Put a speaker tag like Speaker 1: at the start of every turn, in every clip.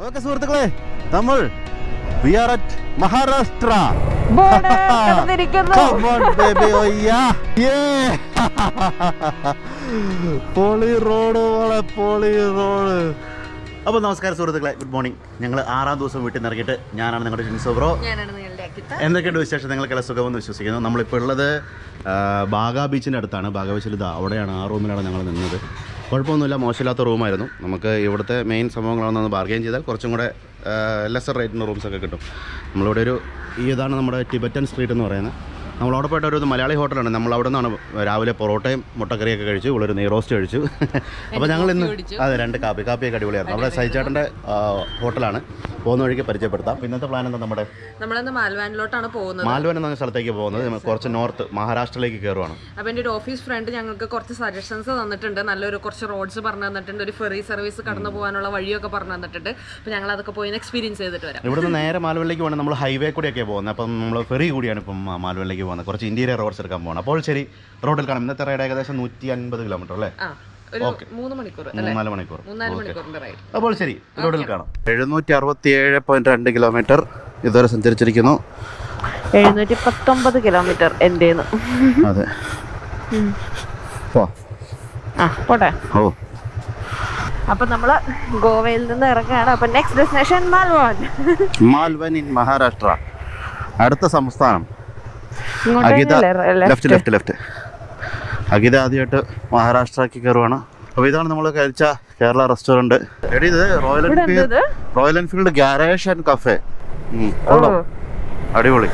Speaker 1: Okay, സുഹൃത്തുക്കളെ, നമ്മൾ we are at Maharashtra. Come on, baby, oh yeah, yeah. Poly road, poly road. അപ്പോൾ നമസ്കാരം സുഹൃത്തുക്കളെ, ഗുഡ് മോർണിംഗ്. ഞങ്ങൾ 6ാം ദിവസം വീട്ടിൽ നിന്ന് ഇറങ്ങിയിട്ട് ഞാനാണ് നിങ്ങളുടെ ടിൻസോബ്രോ. എന്തൊക്കെയുണ്ട് വിശേഷം? നിങ്ങൾക്കെല്ലാം സുഖമെന്ന് വിശ്വസിക്കുന്നു. നമ്മളിപ്പോൾ ഉള്ളത് ബാഗ ബീച്ചിൻ്റെ അടുത്താണ്. ബാഗ ബീച്ചിൽ അവിടെയാണ്, ആ റൂമിലാണ് ഞങ്ങൾ നിന്നത്. കുഴപ്പമൊന്നുമില്ല, മോശമില്ലാത്ത റൂമായിരുന്നു. നമുക്ക് ഇവിടുത്തെ മെയിൻ സംഭവങ്ങളാണെന്ന് ബാർഗെയിൻ ചെയ്താൽ കുറച്ചും കൂടെ ലെസർ റേറ്റിന് റൂംസൊക്കെ കിട്ടും. നമ്മളിവിടെ ഇതാണ് നമ്മുടെ ടിബറ്റൻ സ്ട്രീറ്റ് എന്ന് പറയുന്നത്. നമ്മളവിടെ പോയിട്ട് ഒരു മലയാളി ഹോട്ടലാണ്. നമ്മളവിടെ നിന്നാണ് രാവിലെ പൊറോട്ടയും മുട്ടക്കറിയൊക്കെ കഴിച്ചു, ഒരു നെയ് റോസ്റ്റ് കഴിച്ചു. അപ്പോൾ ഞങ്ങൾ ഇന്ന് 2 കാപ്പിയൊക്കെ അടിപൊളിയായിരുന്നു. നമ്മുടെ സൈചേട്ടൻ്റെ ഹോട്ടലാണ്. പോകുന്ന വഴിക്ക് പരിചയപ്പെടുത്താം. ഇന്നത്തെ പ്ലാൻ എന്താ? നമ്മളിന്ന് മാൽവാനിലോട്ടാണ് പോകുന്നത്. മാൽവാൻ എന്ന സ്ഥലത്തേക്ക് പോകുന്നത്. കുറച്ച് നോർത്ത് മഹാരാഷ്ട്രയിലേക്ക് കയറുവാണ്. അപ്പോൾ എൻ്റെ ഒരു ഓഫീസ് ഫ്രണ്ട് ഞങ്ങൾക്ക് കുറച്ച് സജഷൻസ് തന്നിട്ടുണ്ട്. കുറച്ച് റോഡ്സ് പറഞ്ഞു തന്നിട്ടുണ്ട്. ഒരു ഫെറി സർവീസ് കടന്നു പോകാനുള്ള വഴിയൊക്കെ പറഞ്ഞു തന്നിട്ടുണ്ട്. അപ്പോൾ ഞങ്ങൾ അതൊക്കെ പോയി എക്സ്പീരിയൻസ് ചെയ്തിട്ട് വരാം. ഇവിടുന്ന് നേരെ മാൽവാനിലേക്ക് പോകണം. നമ്മൾ ഹൈവേ കൂടിയൊക്കെയാണ് പോകുന്നത്. അപ്പം നമ്മൾ ഫെറി കൂടിയാണ് ഇപ്പം മാൽവാനിലേക്ക് പോകുന്നത്. കുറച്ച് ഇന്റീരിയർ റോഡ്സ് എടുക്കാൻ പോകണം. അപ്പോൾ ശരി, റോഡിൽ കാണാം. ഇന്നത്തെ റൈഡ് ഏകദേശം 150 കിലോമീറ്റർ അല്ലേ? 3-4 മണിക്കൂർ. അപ്പോൾ ശരി, റോഡിൽ കാണാം. 767.2 കിലോമീറ്റർ ഇതുവരെ സഞ്ചരിച്ചിരിക്കുന്നു.
Speaker 2: 719 കിലോമീറ്റർ എന്റേന്ന്.
Speaker 1: അതെ,
Speaker 2: പോട്ടെ. അപ്പൊ നമ്മള് ഗോവയിൽ നിന്ന് ഇറങ്ങുകയാണ്. അപ്പൊ next destination
Speaker 1: Malvan in Maharashtra. അടുത്ത സംസ്ഥാനം അഖിത. ലെഫ്റ്റ്. അഖിത ആദ്യമായിട്ട് മഹാരാഷ്ട്രക്ക് കയറുവാണ്. അപ്പോൾ ഇതാണ് നമ്മൾ കഴിച്ച കേരള റെസ്റ്റോറൻറ്റ്. ഇത് royal Enfield garage and cafe. അടിപൊളി.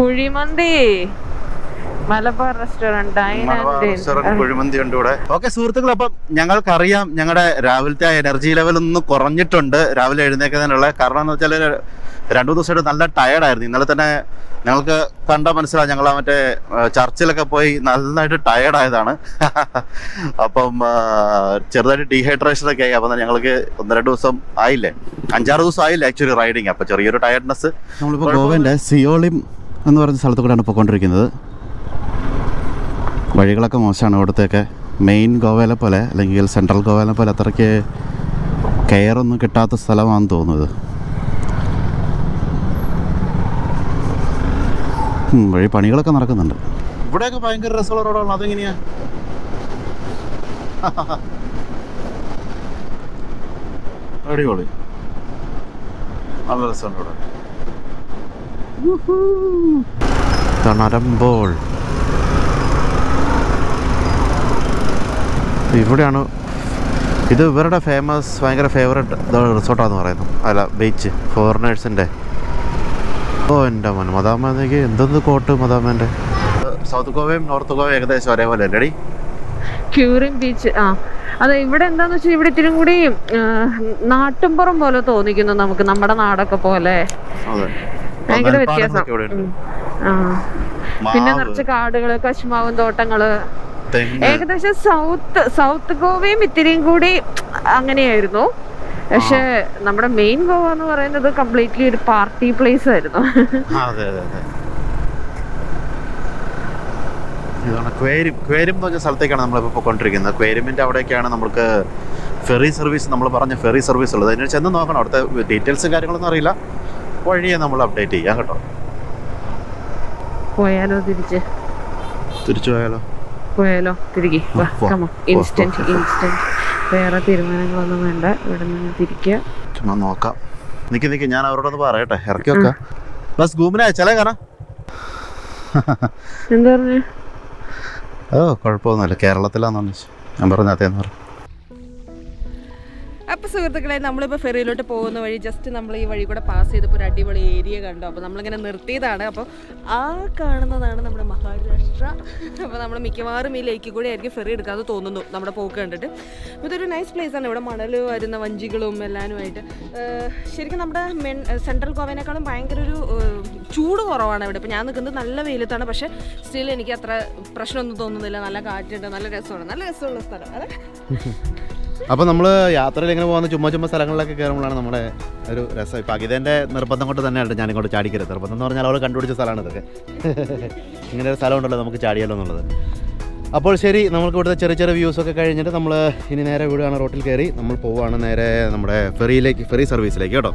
Speaker 2: കുഴിമന്തി മലബാർ റെസ്റ്റോറന്റ്
Speaker 1: കുഴിമന്തി ഉണ്ട് ഇവിടെ. ഓക്കെ സുഹൃത്തുക്കൾ, അപ്പം ഞങ്ങൾക്കറിയാം ഞങ്ങളുടെ രാവിലത്തെ എനർജി ലെവൽ ഒന്ന് കുറഞ്ഞിട്ടുണ്ട് രാവിലെ എഴുന്നേക്കുന്നതിനുള്ള. കാരണം എന്ന് വെച്ചാൽ 2 ദിവസമായിട്ട് നല്ല ടയർഡായിരുന്നു. ഇന്നലെ തന്നെ ഞങ്ങൾക്ക് കണ്ടാൽ മനസ്സിലാവും, ഞങ്ങൾ മറ്റേ ചർച്ചിലൊക്കെ പോയി നന്നായിട്ട് ടയർഡായതാണ്. അപ്പം ചെറുതായിട്ട് ഡീഹൈഡ്രേഷനൊക്കെ ആയി. അപ്പം ഞങ്ങൾക്ക് 1-2 ദിവസം ആയില്ലേ, 5-6 ദിവസം ആയില്ലേ ആക്ച്വലി റൈഡിങ്. അപ്പം ചെറിയൊരു ടയർഡ്നെസ്. നമ്മളിപ്പോൾ ഗോവൻ്റെ സിയോളിം എന്ന് പറഞ്ഞ സ്ഥലത്ത് കൂടെയാണ് പോയിക്കൊണ്ടിരിക്കുന്നത്. വഴികളൊക്കെ മോശമാണ് ഇവിടുത്തെയൊക്കെ. മെയിൻ ഗോവയിലെ പോലെ അല്ലെങ്കിൽ സെൻട്രൽ ഗോവയിലെ പോലെ അത്രയ്ക്ക് കെയറൊന്നും കിട്ടാത്ത സ്ഥലമാണെന്ന് തോന്നുന്നത്. വഴി പണികളൊക്കെ നടക്കുന്നുണ്ട്. ഇവിടെയൊക്കെ ഭയങ്കര രസമുള്ള റോഡാണ്. അതെങ്ങനെയാ? അടിപൊളി, നല്ല രസമുണ്ട് ഇവിടെ. തണരമ്പോൾ ഇവിടെയാണ്. ഇത് ഇവരുടെ ഭയങ്കര ഫേവറേറ്റ് റിസോർട്ടാന്ന് പറയുന്നു. അല്ല, ബീച്ച് ഫോറിനേഴ്സിൻ്റെ. ഓ എൻ്റെ മോൻ, മദാമേക്ക് എന്തൊന്ന് കോട്ട് മദാമേൻ്റെ. സൗത്ത് ഗോവയും നോർത്ത് ഗോവയും ഏകദേശം ഒരേപോലെ അല്ലേടി?
Speaker 2: ക്യൂറിം ബീച്ച്. അതെ, ഇവിടെ എന്താന്ന് വെച്ചാൽ ഇവിടെ ഇത്തിരി കൂടി നാട്ടുംപുറം പോലെ തോന്നിക്കുന്നു നമുക്ക്, നമ്മുടെ നാടൊക്കെ പോലെ. ഭയങ്കര വ്യത്യാസം. പിന്നെ നിറച്ച് കാടുകള്, കശുമാവും തോട്ടങ്ങള്. ഏകദേശം സൗത്ത് ഗോവയും ഇത്തിരിയും കൂടി അങ്ങനെയായിരുന്നു. പക്ഷെ നമ്മുടെ മെയിൻ ഗോവ എന്ന് പറയുന്നത് കംപ്ലീറ്റ്ലി ഒരു പാർട്ടി പ്ലേസ് ആയിരുന്നു.
Speaker 1: ക്വേരിം എന്ന് പറഞ്ഞ സ്ഥലത്തേക്കാണ് നമ്മളിപ്പോൾ പോയിക്കൊണ്ടിരിക്കുന്നത്. ക്വേരിമിൻ്റെ അവിടേക്കാണ് നമുക്ക് ഫെറി സർവീസ്, നമ്മൾ പറഞ്ഞ ഫെറി സർവീസ് ഉള്ളത്. അതിന് ചെന്ന് നോക്കണം. അവിടുത്തെ ഡീറ്റെയിൽസും കാര്യങ്ങളൊന്നും അറിയില്ല. വഴിയെ നമ്മൾ അപ്ഡേറ്റ് ചെയ്യാം കേട്ടോ. തിരിച്ചു പോയാലോ തിരികെ. ഇൻസ്റ്റന്റ് വേറെ തീരുമാനങ്ങളൊന്നും വേണ്ട. ഇവിടെ നിന്ന് തിരിക്കുക. ചുമ്മാ നോക്കാം. നിക്ക് ഞാൻ അവരോടൊന്ന് പറയട്ടെ, ഇറക്കി വെക്കാം. ബസ് ഗൂമിനെ ചല കാണാ.
Speaker 2: എന്താ പറഞ്ഞു?
Speaker 1: കുഴപ്പമൊന്നുമില്ല, കേരളത്തിലാണെന്ന് ഞാൻ പറഞ്ഞതേന്ന് പറഞ്ഞു.
Speaker 2: അപ്പോൾ സുഹൃത്തുക്കളെ, നമ്മളിപ്പോൾ ഫെറിയിലോട്ട് പോകുന്ന വഴി ജസ്റ്റ് നമ്മൾ ഈ വഴി കൂടെ പാസ് ചെയ്തപ്പോൾ ഒരു അടിപൊളി ഏരിയ കണ്ടു. അപ്പോൾ നമ്മളിങ്ങനെ നിർത്തിയതാണ്. അപ്പോൾ ആ കാണുന്നതാണ് നമ്മുടെ മഹാരാഷ്ട്ര. അപ്പോൾ നമ്മൾ മിക്കവാറും ഈ ലേക്ക് കൂടെ ആയിരിക്കും ഫെറി എടുക്കാതെ തോന്നുന്നു നമ്മുടെ പോക്ക് കണ്ടിട്ട്. ഇതൊരു നൈസ് പ്ലേസാണ്. ഇവിടെ മണൽ വരുന്ന വഞ്ചികളും എല്ലാനുമായിട്ട്. ശരിക്കും നമ്മുടെ സെൻട്രൽ ഗോവേനേക്കാളും ഭയങ്കര ഒരു ചൂട് കുറവാണ് ഇവിടെ. ഇപ്പോൾ ഞാൻ നിൽക്കുന്നത് നല്ല വെയിലത്താണ്. പക്ഷേ സ്റ്റിൽ എനിക്ക് അത്ര പ്രശ്നമൊന്നും തോന്നുന്നില്ല. നല്ല കാറ്റുണ്ട്, നല്ല രസമുള്ള സ്ഥലം. അതെ.
Speaker 1: അപ്പോൾ നമ്മൾ യാത്രയിൽ ഇങ്ങനെ പോകുന്ന ചുമ്മാ സ്ഥലങ്ങളിലൊക്കെ കയറുമ്പോഴാണ് നമ്മുടെ ഒരു രസം. ഇപ്പം അഖിതേൻ്റെ നിർബന്ധം കൊണ്ട് തന്നെയാണ് ഞാനിങ്ങോട്ട് ചാടിക്കരുത്. നിർബന്ധം എന്ന് പറഞ്ഞാൽ അവൾ കണ്ടുപിടിച്ച സ്ഥലമാണ് ഇതൊക്കെ. ഇങ്ങനെ ഒരു സ്ഥലം ഉണ്ടല്ലോ നമുക്ക് ചാടിയാലോ എന്നുള്ളത്. അപ്പോൾ ശരി, നമുക്ക് ഇവിടുത്തെ ചെറിയ ചെറിയ വ്യൂസൊക്കെ കഴിഞ്ഞിട്ട് നമ്മൾ ഇനി നേരെ വീടാണ്, റോട്ടിൽ കയറി നമ്മൾ പോവുകയാണ് നേരെ നമ്മുടെ ഫെറി സർവീസിലേക്ക് കേട്ടോ.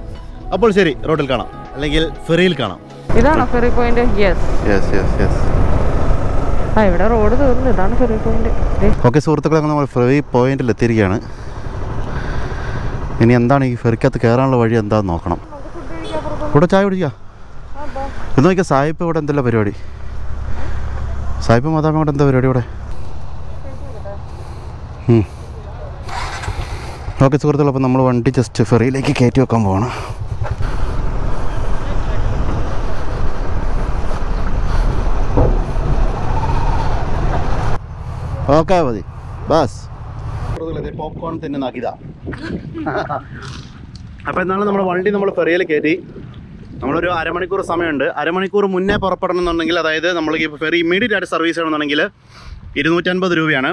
Speaker 1: അപ്പോൾ ശരി, റോട്ടിൽ കാണാം, അല്ലെങ്കിൽ ഫെറിയിൽ കാണാം.
Speaker 2: ഇതാണോ ഫെറി പോയിന്റ്? ഇവിടെ റോഡ് തീർന്നു, ഇതാണ് ഫെറി പോയിന്റ്.
Speaker 1: ഓക്കെ സുഹൃത്തുക്കളെ, നമ്മൾ ഫെറി പോയിന്റിൽ എത്തിയിരിക്കുകയാണ്. ഇനി എന്താണ് ഈ ഫെറിക്കകത്ത് കയറാനുള്ള വഴി എന്താണെന്ന് നോക്കണം. ഇവിടെ ചായ കുടിക്കാം എന്ന് നോക്കിയാൽ. സായിപ്പ് ഇവിടെ എന്തെല്ലാം പരിപാടി? സായിപ്പ് മാതാമ ഇവിടെ എന്താ പരിപാടി ഇവിടെ? ഓക്കെ സുഹൃത്തുക്കൾ, അപ്പോൾ നമ്മൾ വണ്ടി ജസ്റ്റ് ഫെറിയിലേക്ക് കയറ്റി വെക്കാൻ പോവാണ്. ഓക്കെ മതി ബസ്. പോപ്കോൺ തന്നെ നാക്കിയതാ. അപ്പോൾ എന്നാണ് നമ്മുടെ വണ്ടി നമ്മൾ ഫെറിയിൽ കയറ്റി. നമ്മളൊരു അരമണിക്കൂർ സമയമുണ്ട്. അരമണിക്കൂർ മുന്നേ പുറപ്പെടണം എന്നുണ്ടെങ്കിൽ, അതായത് നമ്മൾ ഈ ഫെറി ഇമ്മീഡിയറ്റ് ആയിട്ട് സർവീസ് ചെയ്യണമെന്നുണ്ടെങ്കിൽ 250 രൂപയാണ്.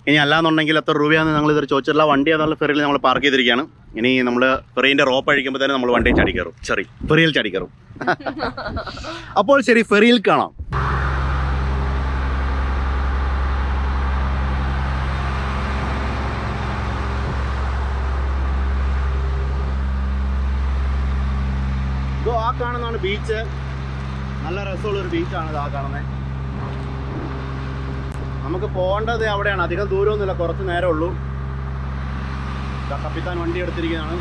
Speaker 1: ഇനി അല്ലാന്നുണ്ടെങ്കിൽ എത്ര രൂപയാണെന്ന് ഞങ്ങൾ ഇതൊരു ചോദിച്ചിട്ടുള്ള. വണ്ടി ഏതാണ്ട് ഫെറിയിൽ നമ്മൾ പാർക്ക് ചെയ്തിരിക്കുകയാണ്. ഇനി നമ്മൾ ഫെറീൻ്റെ റോപ്പ് അഴിക്കുമ്പോൾ തന്നെ നമ്മൾ വണ്ടിയിൽ ചാടി കയറും. ഫെറിയിൽ ചാടി കയറും. അപ്പോൾ ശരി, ഫെറിയിൽ കാണാം. ആ കാണുന്നതാണ് ബീച്ച്. നല്ല രസമുള്ളൊരു ബീച്ചാണ് ആ കാണുന്നത്. നമുക്ക് പോകേണ്ടത് അവിടെയാണ്. അധികം ദൂരമൊന്നുമില്ല, കുറച്ച് നേരമേ ഉള്ളൂ. കപ്പിത്താൻ വണ്ടി എടുത്തിരിക്കുന്നതാണ്.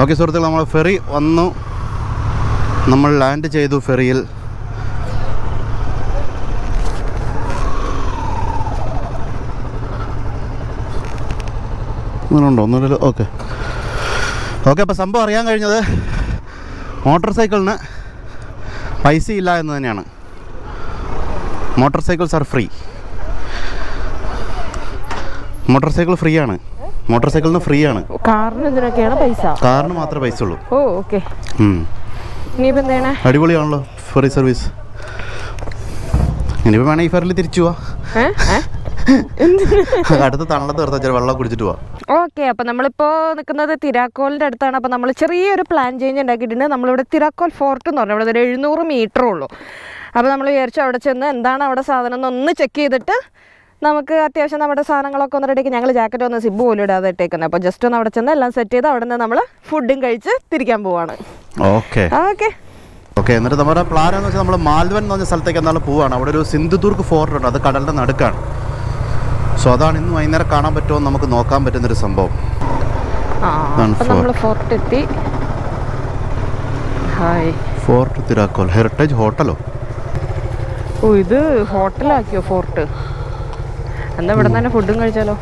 Speaker 1: ഓക്കെ സുഹൃത്തുക്കൾ, നമ്മൾ ഫെറി വന്നു. നമ്മൾ ലാൻഡ് ചെയ്തു ഫെറിയിൽ. ഒന്നുണ്ടോ? ഒന്നുമില്ലല്ലോ. ഓക്കെ. അപ്പോൾ സംഭവം അറിയാൻ കഴിഞ്ഞത് മോട്ടോർ സൈക്കിളിന് പൈസ ഇല്ല എന്ന് തന്നെയാണ്. Motor cycles are free. Motor cycle free ആണ്. മോട്ടോർ സൈക്കിളിന് ഫ്രീ ആണ്. കാറിന് മാത്രമേ പൈസ ഉള്ളൂ. അടിപൊളിയാണല്ലോ ഫെറി സർവീസ്. ഇനിയിപ്പോൾ വേണമെങ്കിൽ ഈ ഫെറിൽ തിരിച്ചു പോവാ. അടുത്ത തണലത്ത് നിർത്താൻ വെള്ളം കുടിച്ചിട്ട് പോവാം.
Speaker 2: ഓക്കെ, അപ്പോൾ നമ്മളിപ്പോൾ നിൽക്കുന്നത് തിരാക്കോലിൻ്റെ അടുത്താണ്. അപ്പോൾ നമ്മൾ ചെറിയൊരു പ്ലാൻ ചേഞ്ച് ഉണ്ടാക്കിയിട്ടുണ്ട്. നമ്മളിവിടെ തിരാക്കോൽ ഫോർട്ട് എന്ന് പറഞ്ഞാൽ ഇവിടെ ഒരു 700 മീറ്ററേ ഉള്ളൂ. അപ്പോൾ നമ്മൾ വിചാരിച്ചു അവിടെ ചെന്ന് എന്താണ് അവിടെ സാധനം എന്നൊന്ന് ചെക്ക് ചെയ്തിട്ട് നമുക്ക് അത്യാവശ്യം നമ്മുടെ സാധനങ്ങളൊക്കെ ഒന്ന് റെഡിയാക്കി. ഞങ്ങൾ ജാക്കറ്റ് ഒന്ന് സിബ് പോലും ഇടാതെ ഇട്ടേക്കുന്നത്. അപ്പോൾ ജസ്റ്റ് ഒന്ന് അവിടെ ചെന്ന് എല്ലാം സെറ്റ് ചെയ്ത് അവിടെ നിന്ന് നമ്മൾ ഫുഡും കഴിച്ച് തിരിക്കാൻ പോവാണ്.
Speaker 1: ഓക്കെ. എന്നിട്ട് നമ്മുടെ പ്ലാൻ എന്ന് വെച്ചാൽ നമ്മൾ മാൽവൻ എന്ന് പറഞ്ഞ സ്ഥലത്തേക്ക് എന്നാലും പോവാണ്. അവിടെ ഒരു സിന്ധുദുർഗ് ഫോർട്ട് ഉണ്ട്, അത് കടലിൻ്റെ നടുക്കാണ്. സോ അതാണ് ഇന്ന് വൈകുന്നേരം കാണാൻ പറ്റുമോ നമുക്ക് നോക്കാൻ പറ്റുന്നൊരു സംഭവം.
Speaker 2: ഫോർട്ട് എത്തി.
Speaker 1: Fort തിരാക്കോൽ heritage ഹോട്ടലോ?
Speaker 2: ഓ, ഇത് ഹോട്ടലാക്കിയോ ഫോർട്ട്? എന്താ ഇവിടെ തന്നെ ഫുഡും കഴിച്ചാലോ?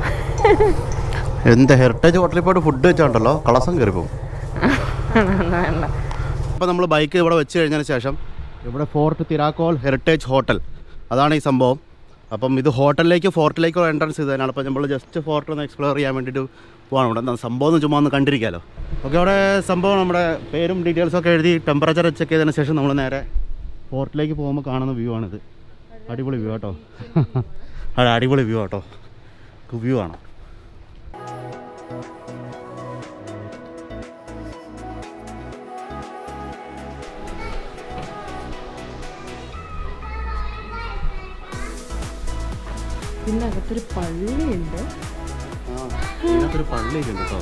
Speaker 1: എന്താ ഹെറിറ്റേജ് ഹോട്ടലിൽ പോയിട്ട് ഫുഡ് വെച്ചാണ്ടല്ലോ കളസം കയറി പോകും. അപ്പോൾ നമ്മൾ ബൈക്ക് ഇവിടെ വെച്ച് കഴിഞ്ഞതിന് ശേഷം ഇവിടെ ഫോർട്ട് തിരാക്കോൽ ഹെറിറ്റേജ് ഹോട്ടൽ, അതാണ് ഈ സംഭവം. അപ്പം ഇത് ഹോട്ടലിലേക്ക് ഫോർട്ടിലേക്കുള്ള എൻട്രൻസ് ഇത് തന്നെയാണ്. അപ്പോൾ നമ്മൾ ജസ്റ്റ് ഫോർട്ട് ഒന്ന് എക്സ്പ്ലോർ ചെയ്യാൻ വേണ്ടിയിട്ട് പോകണം. ഇവിടെ എന്താ സംഭവം എന്ന് ചുമ്മാ ഒന്ന് കണ്ടിരിക്കാമല്ലോ. ഓക്കെ, അവിടെ സംഭവം നമ്മുടെ പേരും ഡീറ്റെയിൽസൊക്കെ എഴുതി ടെമ്പറേച്ചർ ചെക്ക് ചെയ്തതിന് ശേഷം നമ്മൾ നേരെ ഫോർട്ടിലേക്ക് പോകുമ്പോൾ കാണുന്ന വ്യൂ ആണിത്. അടിപൊളി വ്യൂ കേട്ടോ. അടിപൊളി വ്യൂ കേട്ടോ. വ്യൂ ആണ്.
Speaker 2: പിന്നെ അകത്തൊരു പള്ളിയുണ്ട്.
Speaker 1: ഇതിനകത്തൊരു പള്ളിയുണ്ട് കേട്ടോ.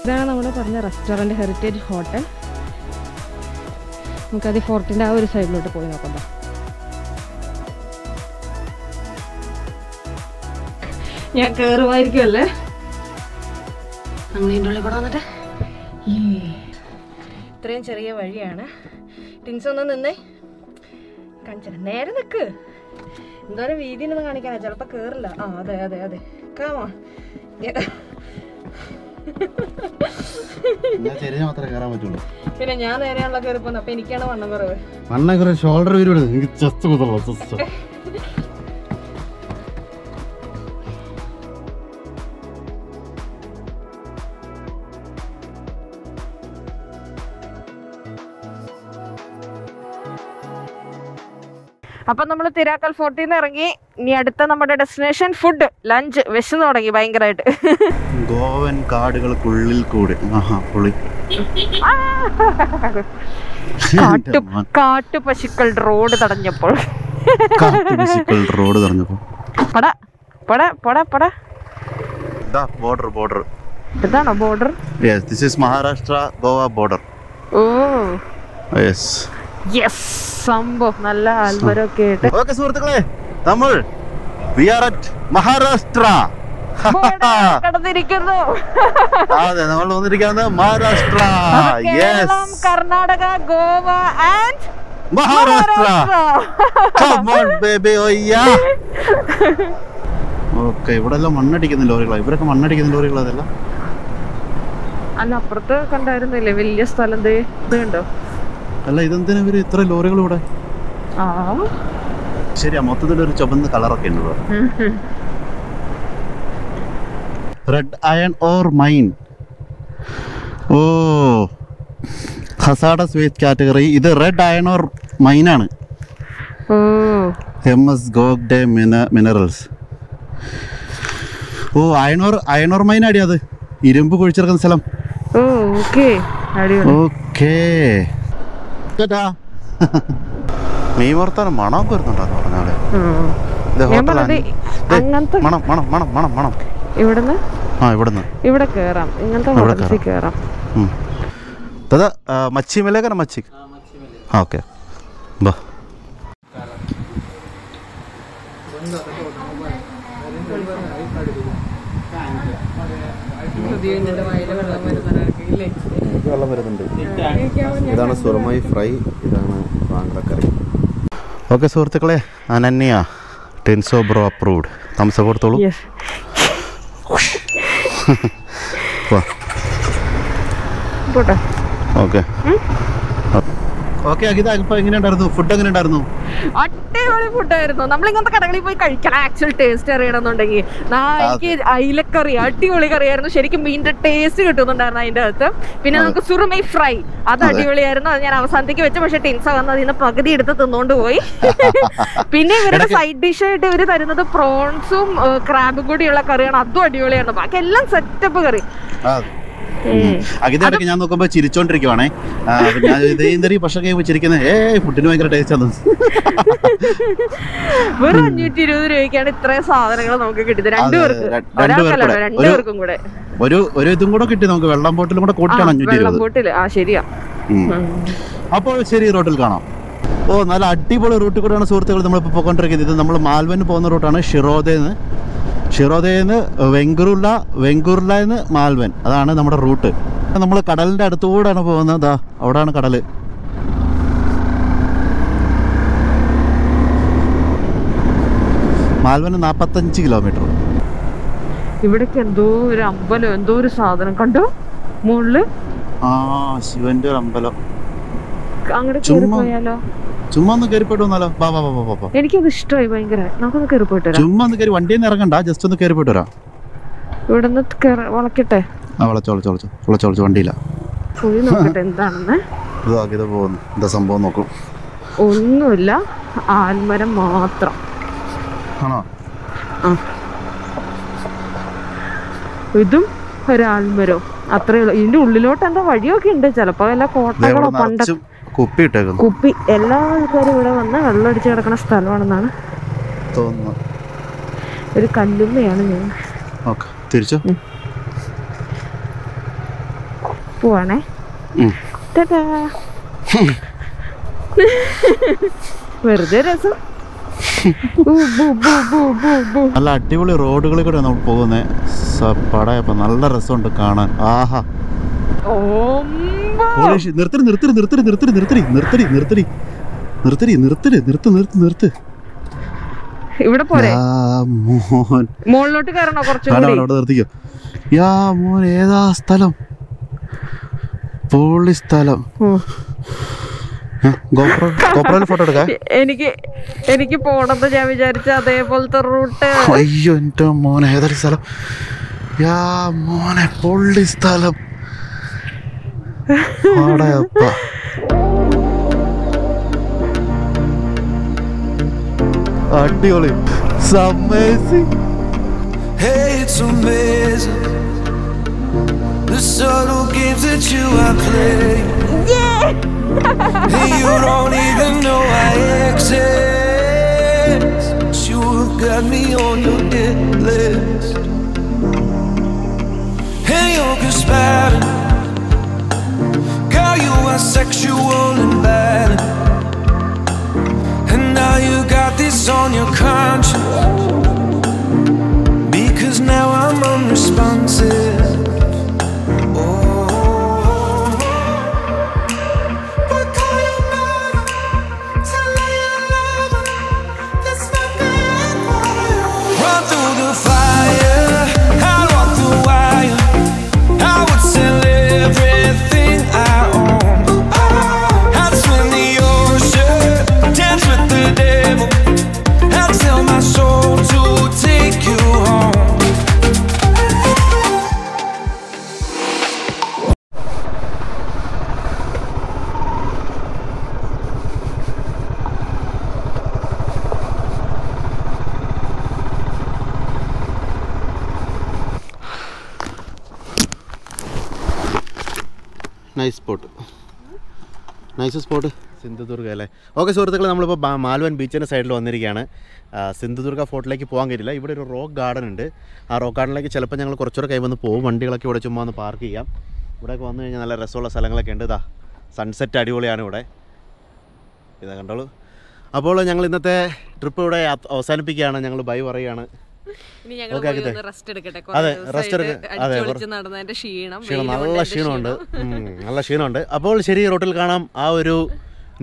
Speaker 2: ഇതാണ് നമ്മൾ പറഞ്ഞ റെസ്റ്റോറൻറ്റ് ഹെറിറ്റേജ് ഹോട്ടൽ. നമുക്കത് ഫോർട്ടിൻ്റെ ആ ഒരു സൈഡിലോട്ട് പോയി നോക്കാം. ഞാൻ കയറുമായിരിക്കും അല്ലേ? നമ്മൾ ഇതിൻ്റെ ഉള്ളിൽ കൂടെ വന്നിട്ട് ഇത്രയും ചെറിയ വഴിയാണ്. ടിൻസ് ഒന്ന് നിന്നേ കാണിച്ചാൽ നേരെ നിൽക്ക്. എന്തോരം വീതിയിലൊന്നും കാണിക്കാനാ, ചിലപ്പോൾ കയറില്ല. അതെ കാമോ. പിന്നെ ഞാൻ നേരെയാണല്ലോ കയറിപ്പോന്ന്. അപ്പൊ എനിക്കാണ് വണ്ണം കുറവ്.
Speaker 1: ഷോൾഡർ
Speaker 2: അപ്പം നമ്മൾ തിരാക്കൽ ഫോർട്ടിൽ നിന്ന് ഇറങ്ങി. ഇനി അടുത്ത നമ്മുടെ ഡെസ്റ്റിനേഷൻ ഫുഡ്, ലഞ്ച്. വിശന്ന് തുടങ്ങി ഭയങ്കരമായിട്ട്.
Speaker 1: ഗോവൻ കാടുകൾക്കുള്ളിൽ കൂടെ
Speaker 2: കാട്ടുപശുക്കൾ റോഡ് തടഞ്ഞപ്പോൾ
Speaker 1: ബോർഡർ.
Speaker 2: ഇതാണോ border?
Speaker 1: Yes, this is Maharashtra Goa border.
Speaker 2: Oh
Speaker 1: Yes.
Speaker 2: Yes, സംഭവം നല്ല ആൽമരമൊക്കെ ആയിട്ട്.
Speaker 1: ഓക്കെ സുഹൃത്തുക്കളെ, നമ്മൾ we are at Maharashtra.
Speaker 2: കടന്നിരിക്കുന്നു.
Speaker 1: അതെ, നമ്മൾ വന്നിരിക്കുന്നത് Maharashtra.
Speaker 2: Keralam, Karnataka, Goa and
Speaker 1: Maharashtra. Come on baby, oh yeah. Okay, ഇവിടെ എല്ലാം മണ്ണടിക്കുന്ന ലോറികളാണ്. ഇവരൊക്കെ മണ്ണടിക്കുന്ന ലോറികളാ അതെല്ലാം.
Speaker 2: അല്ല, അപ്പുറത്ത് കണ്ടായിരുന്നില്ലേ വലിയ സ്ഥലം? ഇത് കണ്ടോ?
Speaker 1: അല്ല, ഇതെന്തിനാ ഇവര് ഇത്ര ലോറികൾ ഇവിടെ? ശരിയാ, മൊത്തത്തിലൊരു ചുവന്ന കളറൊക്കെ ഉണ്ട് ഇവിടെ. Red iron ore mine. Oh, hazardous waste category. ഇത് റെഡ് അയൺ ഓർ മൈനാണ്. MS Gogte minerals. Oh, iron ore mine അടി. അത് ഇരുമ്പ് കുഴിച്ചെടുക്കുന്ന സ്ഥലം. ഓക്കേ, മീൻ വറുത്താനും മണമൊക്കെ വരുന്നുണ്ടെന്ന് പറഞ്ഞാല്.
Speaker 2: ഇവിടെ കേറാം, ഇങ്ങനത്തെ കേറാം.
Speaker 1: മച്ചി മേലേക്കാണ് മച്ചി. ഓക്കെ, വെള്ളം വരുന്നുണ്ട്. ഇതാണ് സുറമൈ ഫ്രൈ, ഇതാണ് വാങ്കടക്കറി. ഓക്കെ സുഹൃത്തുക്കളെ, അനന്യ ടിൻസോബ്രോ അപ്രൂവ്ഡ്. തംസപ്പ് കൊടുത്തോളൂ. ഓക്കെ ഓക്കെ അഖിത, ഇപ്പൊ എങ്ങനെയുണ്ടായിരുന്നു? ഫുഡ് എങ്ങനെ ഉണ്ടായിരുന്നു?
Speaker 2: അടിപൊളി ഫുഡായിരുന്നു. നമ്മളിങ്ങനത്തെ കടകളിൽ പോയി കഴിക്കണം ആക്ച്വൽ ടേസ്റ്റ് അറിയണമെന്നുണ്ടെങ്കിൽ. എനിക്ക് അയിലക്കറി അടിപൊളി കറിയായിരുന്നു. ശരിക്കും മീനിന്റെ ടേസ്റ്റ് കിട്ടുന്നുണ്ടായിരുന്നു അതിന്റെ അകത്ത്. പിന്നെ നമുക്ക് സുറുമൈ ഫ്രൈ, അത് അടിപൊളിയായിരുന്നു. അത് ഞാൻ അവസാനത്തേക്ക് വെച്ചു, പക്ഷെ ടിൻസ വന്ന് അതിന് പകുതി എടുത്ത് തിന്നോണ്ട് പോയി. പിന്നെ ഇവരുടെ സൈഡ് ഡിഷ് ആയിട്ട് ഇവര് തരുന്നത് പ്രോൺസും ക്രാബും കൂടിയുള്ള കറിയാണ്. അതും അടിപൊളിയായിരുന്നു. ബാക്കി എല്ലാം സെറ്റപ്പ് കറി.
Speaker 1: അഖിതയൊക്കെ ഞാൻ നോക്കുമ്പോ ചിരിച്ചോണ്ടിരിക്കുവാണേ. ഞാൻ ഇതേ ഭക്ഷണം ചിരിക്കുന്നത് ഫുഡിന് ഭയങ്കര ടേസ്റ്റ് ആണ്.
Speaker 2: വെറും 520 രൂപയ്ക്കാണ് ഇത്രയും സാധനങ്ങൾ നമുക്ക് കിട്ടിയത്. രണ്ടുപേർക്കും കൂടെ
Speaker 1: ഒരു ഇതും കൂടെ കിട്ടി നമുക്ക്. വെള്ളം ബോട്ടിലും കൂടെ കൂട്ടിയാണ് 520.
Speaker 2: ശരിയാ.
Speaker 1: അപ്പോൾ ശരി, റോട്ടിൽ കാണാം. ഓ, നല്ല അടിപൊളി റൂട്ടിൽ കൂടെയാണ് സുഹൃത്തുക്കൾ നമ്മളിപ്പോൾ പോയിക്കൊണ്ടിരിക്കുന്നത്. ഇത് നമ്മൾ മാൽവന് പോകുന്ന റൂട്ടാണ്. ഷിറോദയിൽ നിന്ന് വെങ്കുർല മാൽവൻ, അതാണ് നമ്മുടെ റൂട്ട്. നമ്മൾ കടലിൻ്റെ അടുത്തുകൂടെയാണ് പോകുന്നത്. അവിടെയാണ് കടൽ. മാൽവന് 45 കിലോമീറ്റർ.
Speaker 2: ഇവിടേക്ക് എന്തോ ഒരു അമ്പലം, എന്തോ ഒരു സാധനം കണ്ടോ മുകളില്?
Speaker 1: ശിവന്റെ ഒരു അമ്പലം.
Speaker 2: അങ്ങോട്ട് കേറി പോയാലോ?
Speaker 1: ചുമ്മാ ഒന്ന് കയറിപ്പോയിട്ട് വന്നാലോ?
Speaker 2: എനിക്കത് ഇഷ്ടമായി ഭയങ്കര. നമുക്കൊന്ന് കയറിപ്പോയിട്ട് വരാം.
Speaker 1: ചുമ്മാ ഒന്ന് കയറി, വണ്ടിയിൽ നിന്ന് ഇറങ്ങണ്ട, ജസ്റ്റ് ഒന്ന് കയറിപ്പോയിട്ട് വരാം.
Speaker 2: ഇവിടെ നിന്ന് വളക്കട്ടെ.
Speaker 1: വളച്ചോളച്ചു വണ്ടിയില്ല.
Speaker 2: പോയി നോക്കട്ടെ എന്താണെന്ന്.
Speaker 1: ഇത് പോകുന്നു. എന്താ സംഭവം നോക്കും.
Speaker 2: ഒന്നുമില്ല, ആൽമരം മാത്രം.
Speaker 1: ആണോ?
Speaker 2: ഇതും ഒരാൽമരോ അത്രേ ഉള്ളൂ. ഇതിന്റെ ഉള്ളിലോട്ട് എന്താ വഴിയൊക്കെ ഉണ്ട്. ചിലപ്പോ വല്ല കോട്ടകളോ പണ്ട കുപ്പി. എല്ലാ ആൾക്കാരും ഇവിടെ വന്ന് വെള്ളം അടിച്ച് കിടക്കുന്ന സ്ഥലമാണെന്നാണ്
Speaker 1: തോന്നുന്നു.
Speaker 2: ഒരു കല്ലുമ്മയാണ് ഞാൻ.
Speaker 1: തിരിച്ചു
Speaker 2: പോവാണേ. വെറുതെ രസം.
Speaker 1: നല്ല അടിപൊളി റോഡുകളിൽ കൂടെ നമ്മൾ പോകുന്നേ. പടയപ്പോ നല്ല രസമുണ്ട് കാണാൻ. ആഹാ,
Speaker 2: ഇവിടെ പോരെ? മുകളിലോട്ട് കയറണോ?
Speaker 1: നിർത്തിക്കോ. യാ മോൻ, ഏതാ സ്ഥലം? പൊളി സ്ഥലം. ഗോപ്രോയിൽ ഫോട്ടോ എടുക്കാം.
Speaker 2: എനിക്ക് പോണെന്ന് ഞാൻ വിചാരിച്ച അതേപോലത്തെ റൂട്ട്.
Speaker 1: അയ്യോ എന്റെ മോനെ, ഏതൊരു സ്ഥലം. യാ മോനെ, പൊള്ളി സ്ഥലം. അടിപൊളി.
Speaker 3: Hey, it's amazing the subtle games that you are playing. Hey, you don't even know I exist, but you have got me on your hit list. Hey, you're conspiring, girl, you are sexual and bad, and now you got this on your conscience, because now I'm unresponsive.
Speaker 1: Nice spot Sindhudurg അല്ലേ. Okay സുഹൃത്തുക്കളെ, നമ്മളിപ്പോൾ മാൽവൻ ബീച്ചിൻ്റെ സൈഡിൽ വന്നിരിക്കുകയാണ്. സിന്ധുദുർഗ ഫോർട്ടിലേക്ക് പോകാൻ കഴിയില്ല. ഇവിടെ ഒരു റോക്ക് ഗാർഡൻ ഉണ്ട്. ആ റോക്ക് ഗാർഡനിലേക്ക് ചിലപ്പോൾ ഞങ്ങൾ കുറച്ചുകൂടെ കൈ വന്ന് പോകും. വണ്ടികളൊക്കെ ഇവിടെ ചുമ്മാ ഒന്ന് പാർക്ക് ചെയ്യാം. ഇവിടെയൊക്കെ വന്നു കഴിഞ്ഞാൽ നല്ല രസമുള്ള സ്ഥലങ്ങളൊക്കെ ഉണ്ട്. ഇതാ സൺസെറ്റ് അടിപൊളിയാണ് ഇവിടെ. ഇതാ കണ്ടോളൂ. അപ്പോൾ ഞങ്ങൾ ഇന്നത്തെ ട്രിപ്പ് ഇവിടെ അവസാനിപ്പിക്കുകയാണ്. ഞങ്ങൾ ബൈ പറയുകയാണ്. അതെ, റെസ്റ്റ് എടുക്കുക. അതെ, നല്ല ക്ഷീണമുണ്ട്, നല്ല ക്ഷീണമുണ്ട്. അപ്പോൾ ശരി, റോട്ടിൽ കാണാം. ആ ഒരു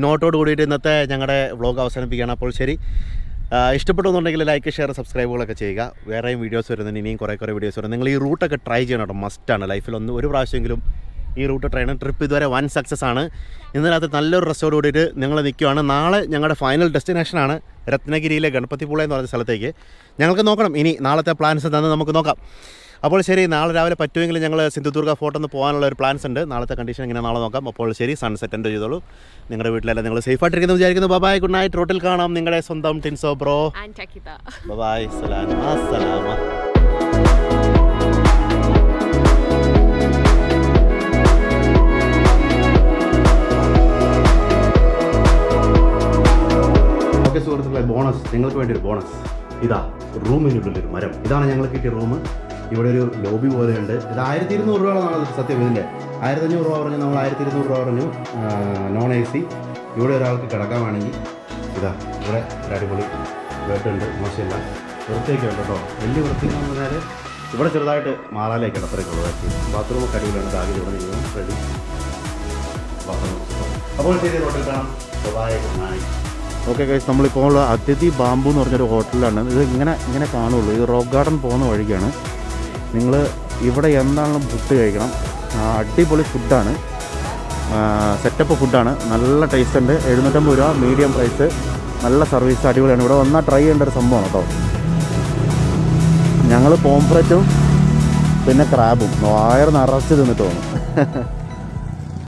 Speaker 1: നോട്ടോട് കൂടിയിട്ട് ഇന്നത്തെ ഞങ്ങളുടെ വ്ളോഗ് അവസാനിപ്പിക്കുകയാണ്. അപ്പോൾ ശരി, ഇഷ്ടപ്പെട്ടെന്നുണ്ടെങ്കിൽ ലൈക്ക്, ഷെയർ, സബ്സ്ക്രൈബുകളൊക്കെ ചെയ്യുക. വേറെയും വീഡിയോസ് വരുന്നുണ്ട്, ഇനിയും കുറേ വീഡിയോസ് വരുന്നത്. നിങ്ങൾ ഈ റൂട്ടൊക്കെ ട്രൈ ചെയ്യണം കേട്ടോ, മസ്റ്റാണ്. ലൈഫിൽ ഒരു പ്രാവശ്യമെങ്കിലും ഈ റൂട്ട് ട്രൈ ചെയ്യണം. ട്രിപ്പ് ഇതുവരെ വൻ സക്സസ് ആണ്. ഇതിനകത്ത് നല്ലൊരു റെസ്റ്റോട് കൂടിയിട്ട് ഞങ്ങൾ നിൽക്കുകയാണ്. നാളെ ഞങ്ങളുടെ ഫൈനൽ ഡെസ്റ്റിനേഷനാണ് രത്നഗിരിയിലെ ഗണപതിപുളെ എന്ന് പറഞ്ഞ സ്ഥലത്തേക്ക്. ഞങ്ങൾക്ക് നോക്കണം ഇനി നാളത്തെ പ്ലാൻസ് എന്താണെന്ന് നമുക്ക് നോക്കാം. അപ്പോൾ ശരി, നാളെ രാവിലെ പറ്റുമെങ്കിൽ ഞങ്ങൾ സിന്ധുദുർഗ ഫോർട്ട് ഒന്ന് പോകാനുള്ള ഒരു പ്ലാൻസ് ഉണ്ട്. നാളത്തെ കണ്ടീഷൻ ഇങ്ങനെ നാളെ നോക്കാം. അപ്പോൾ ശരി, സൺസെറ്റ് എൻജോയ് ചെയ്തോളൂ. നിങ്ങളുടെ വീട്ടിലെല്ലാം നിങ്ങൾ സേഫായിട്ടിരിക്കുന്നു വിചാരിക്കുന്നു. Bye, good night. റോട്ടിൽ കാണാം. നിങ്ങളുടെ സ്വന്തം Tinso bro and Akhita. Bye, സലാം, അസ്സലാമ. ഓക്കെ സുഹൃത്തുക്കളെ, ബോണസ്, നിങ്ങൾക്ക് വേണ്ടി ഒരു ബോണസ്. ഇതാ റൂമിനുള്ളിലൊരു മരം. ഇതാണ് ഞങ്ങൾ കിട്ടിയ റൂം. ഇവിടെ ഒരു ലോബി പോലെയുണ്ട്. ഇത് 1200 രൂപയാണ് സത്യം. ഇതിൻ്റെ 1500 രൂപ പറഞ്ഞു, നമ്മൾ 1200 രൂപ പറഞ്ഞു. Non AC. ഇവിടെ ഒരാൾക്ക് കിടക്കാൻ വേണമെങ്കിൽ ഇതാ ഇവിടെ ഒരു അടിപൊളി ബെഡുണ്ട്. മോശമില്ല, വൃത്തിയൊക്കെ ഉണ്ട് കേട്ടോ. വലിയ വൃത്തിയെന്ന് പറഞ്ഞാൽ ഇവിടെ ചെറുതായിട്ട് മാറാലേക്ക് അത്രയൊക്കെ ഉള്ളതാക്കി. ബാത്റൂമൊക്കെ അടിപൊളിയാണ്. ആകെ ഇവിടെ നിന്ന് റെഡി. അപ്പോൾ ശരി, റോട്ടിൽ കാണാം. Bye, good night. Okay guys, നമ്മളിപ്പോൾ അതിഥി ബാംബു എന്ന് പറഞ്ഞൊരു ഹോട്ടലിലാണ്. ഇത് ഇങ്ങനെ കാണുള്ളൂ. ഇത് റോക്ക് ഗാർഡൻ പോകുന്ന വഴിക്കാണ്. നിങ്ങൾ ഇവിടെ എന്താണെങ്കിലും ഫുഡ് കഴിക്കണം. അടിപൊളി ഫുഡാണ്, സെറ്റപ്പ് ഫുഡാണ്, നല്ല ടേസ്റ്റ് ഉണ്ട്. 750 രൂപ മീഡിയം പ്രൈസ്, നല്ല സർവീസ്, അടിപൊളിയാണ്. ഇവിടെ വന്നാൽ ട്രൈ ചെയ്യേണ്ട ഒരു സംഭവമാണ് കേട്ടോ. ഞങ്ങൾ പോംഫ്രറ്റും പിന്നെ ക്രാബും വയർ നിറച്ച് തിന്നിട്ട് തോന്നും.